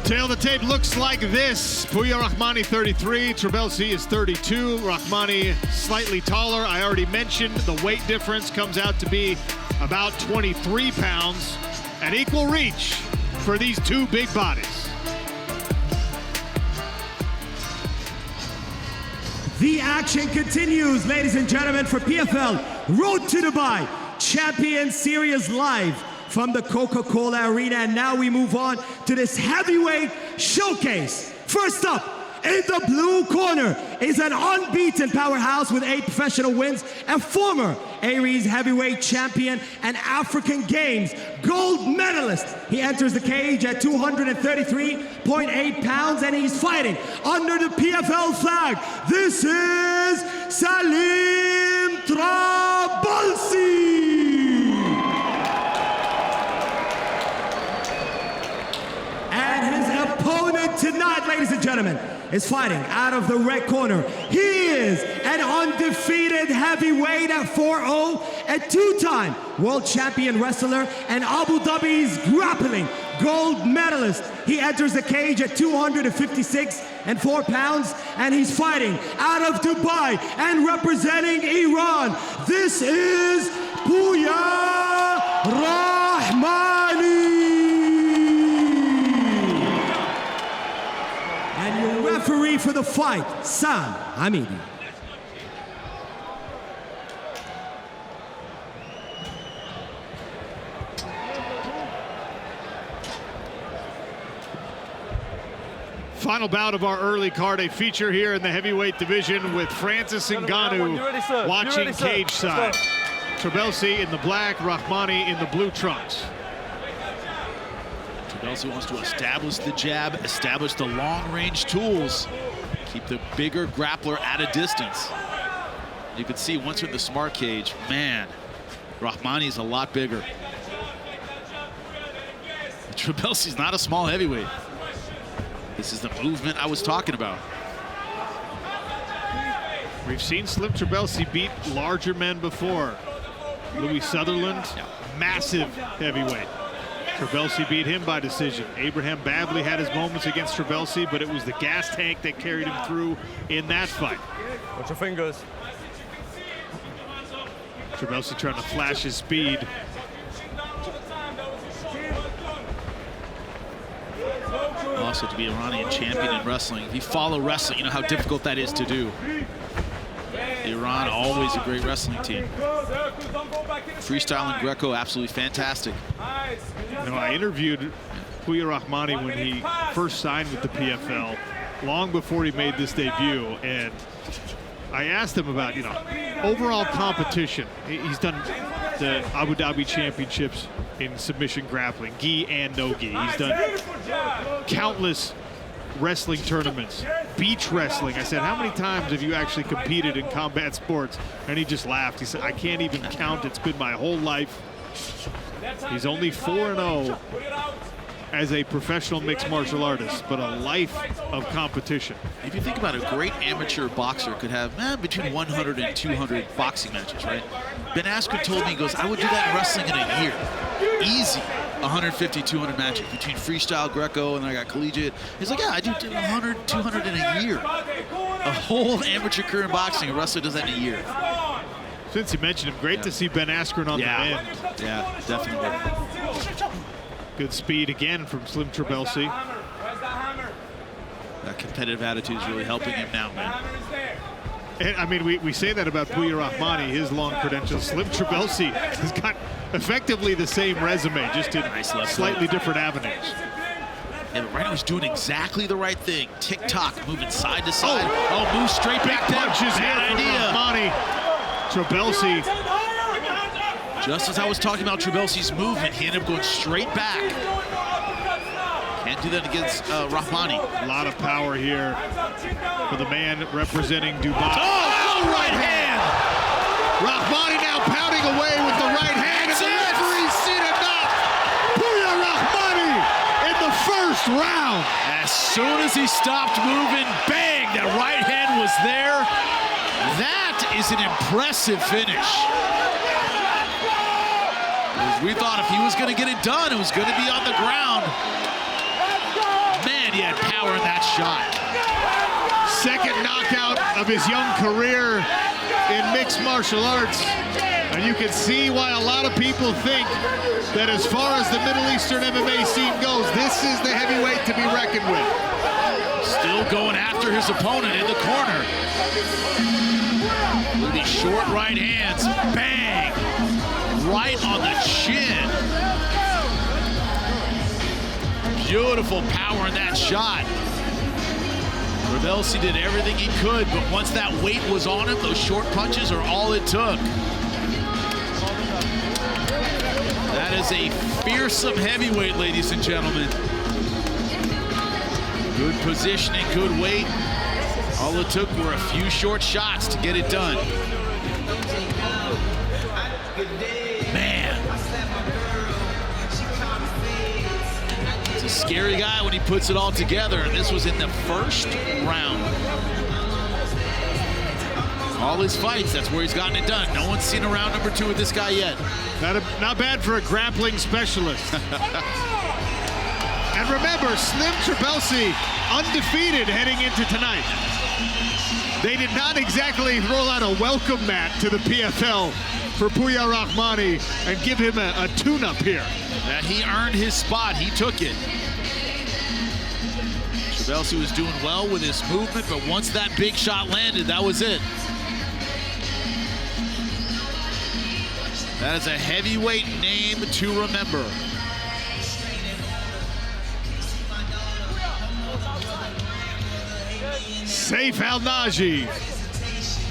Tail of the tape looks like this. Pouya Rahmani 33, Trabelsi is 32. Rahmani slightly taller. I already mentioned the weight difference comes out to be about 23 pounds. An equal reach for these two big bodies. The action continues, ladies and gentlemen, for PFL Road to Dubai Champions Series live from the Coca-Cola Arena. And now we move on to this heavyweight showcase. First up, in the blue corner is an unbeaten powerhouse with 8 professional wins and former Aries heavyweight champion and African Games gold medalist. He enters the cage at 233.8 pounds and he's fighting under the PFL flag. This is Salim Trabelsi. And his opponent tonight, ladies and gentlemen, is fighting out of the red corner. He is an undefeated heavyweight at 4-0, a 2-time world champion wrestler and Abu Dhabi's grappling gold medalist. He enters the cage at 256.4 pounds and he's fighting out of Dubai and representing Iran. This is Pouya Rahmani. And your referee for the fight, Sam Hamidi. Final bout of our early card, a feature here in the heavyweight division with Francis Ngannou watching cage side. Trabelsi in the black, Rahmani in the blue trunks. Trabelsi wants to establish the jab, establish the long-range tools, keep the bigger grappler at a distance. You can see once you're in the smart cage, man, Rahmani is a lot bigger. Trabelsi's not a small heavyweight. This is the movement I was talking about. We've seen Slim Trabelsi beat larger men before. Louis Sutherland, massive heavyweight. Trabelsi beat him by decision. Abraham Babley had his moments against Trabelsi, but it was the gas tank that carried him through in that fight. Watch your fingers. Trabelsi trying to flash his speed. Also, to be Iranian champion in wrestling, if you follow wrestling, you know how difficult that is to do. Iran, always a great wrestling team. Freestyle and Greco, absolutely fantastic. You know, I interviewed Pouya Rahmani when he first signed with the PFL, long before he made this debut, and I asked him about, you know, overall competition. He's done the Abu Dhabi Championships in submission grappling, gi and no gi. He's done countless wrestling tournaments, beach wrestling. I said, how many times have you actually competed in combat sports? And he just laughed. He said, I can't even count. It's been my whole life. He's only 4-0 as a professional mixed martial artist, but a life of competition. If you think about it, a great amateur boxer could have between 100 and 200 boxing matches, right? Ben Askren told me, he goes, I would do that in wrestling in a year. Easy. 150, 200 matches between freestyle, Greco, and then I got collegiate. He's like, yeah, I do 100, 200 in a year. A whole amateur career in boxing, a wrestler does that in a year. Since you mentioned him, great to see Ben Askren on the bend. Yeah, definitely. Good speed again from Slim Trabelsi. That competitive attitude is really helping him now, man. And, I mean, we say that about Pouya Rahmani, his long credentials. Slim Trabelsi has got effectively the same resume, just in slightly different avenues. Yeah, but right now he's doing exactly the right thing. Tick-tock, moving side to side. Oh, move straight back there. Punches here from Rahmani. Trabelsi. Just as I was talking about Trabelsi's movement, he ended up going straight back. Can't do that against Rahmani. A lot of power here for the man representing Dubai. Oh, right hand! Rahmani now pounding away with the right hand, and the referee's seen enough. Pouya Rahmani in the first round. As soon as he stopped moving, bang, that right hand was there. That is an impressive finish. We thought if he was going to get it done, it was going to be on the ground. Man, Man, he had power in that shot. Second knockout of his young career in mixed martial arts. And you can see why a lot of people think that as far as the Middle Eastern MMA scene goes, this is the heavyweight to be reckoned with. Still going after his opponent in the corner. With these short right hands, bang! Right on the chin. Beautiful power in that shot. Trabelsi did everything he could, but once that weight was on him, those short punches are all it took. That is a fearsome heavyweight, ladies and gentlemen. Good positioning, good weight. All it took were a few short shots to get it done. Man. He's a scary guy when he puts it all together, and this was in the first round. All his fights, that's where he's gotten it done. No one's seen a round number 2 with this guy yet. Not bad for a grappling specialist. And remember, Slim Trabelsi undefeated heading into tonight. They did not exactly roll out a welcome mat to the PFL for Pouya Rahmani and give him a tune-up here. He earned his spot. He took it. Trabelsi was doing well with his movement, but once that big shot landed, that was it. That is a heavyweight name to remember. Saif Al-Naji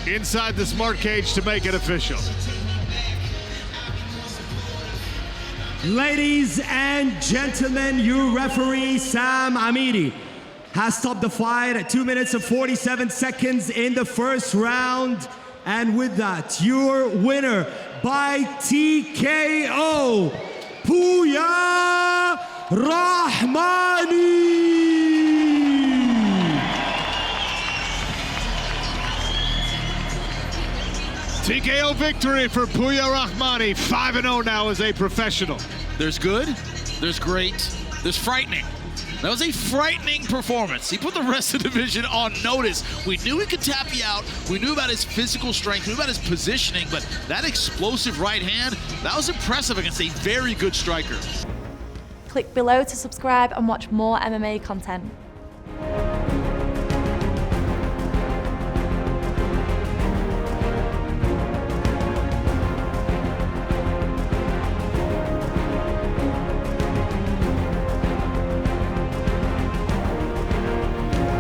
inside the smart cage to make it official. Ladies and gentlemen, your referee, Sam Amiri, has stopped the fight at 2 minutes and 47 seconds in the first round. And with that, your winner by TKO, Pouya Rahmani. TKO victory for Pouya Rahmani, 5-0 now as a professional. There's good, there's great, there's frightening. That was a frightening performance. He put the rest of the division on notice. We knew he could tap you out. We knew about his physical strength, we knew about his positioning, but that explosive right hand, that was impressive against a very good striker. Click below to subscribe and watch more MMA content.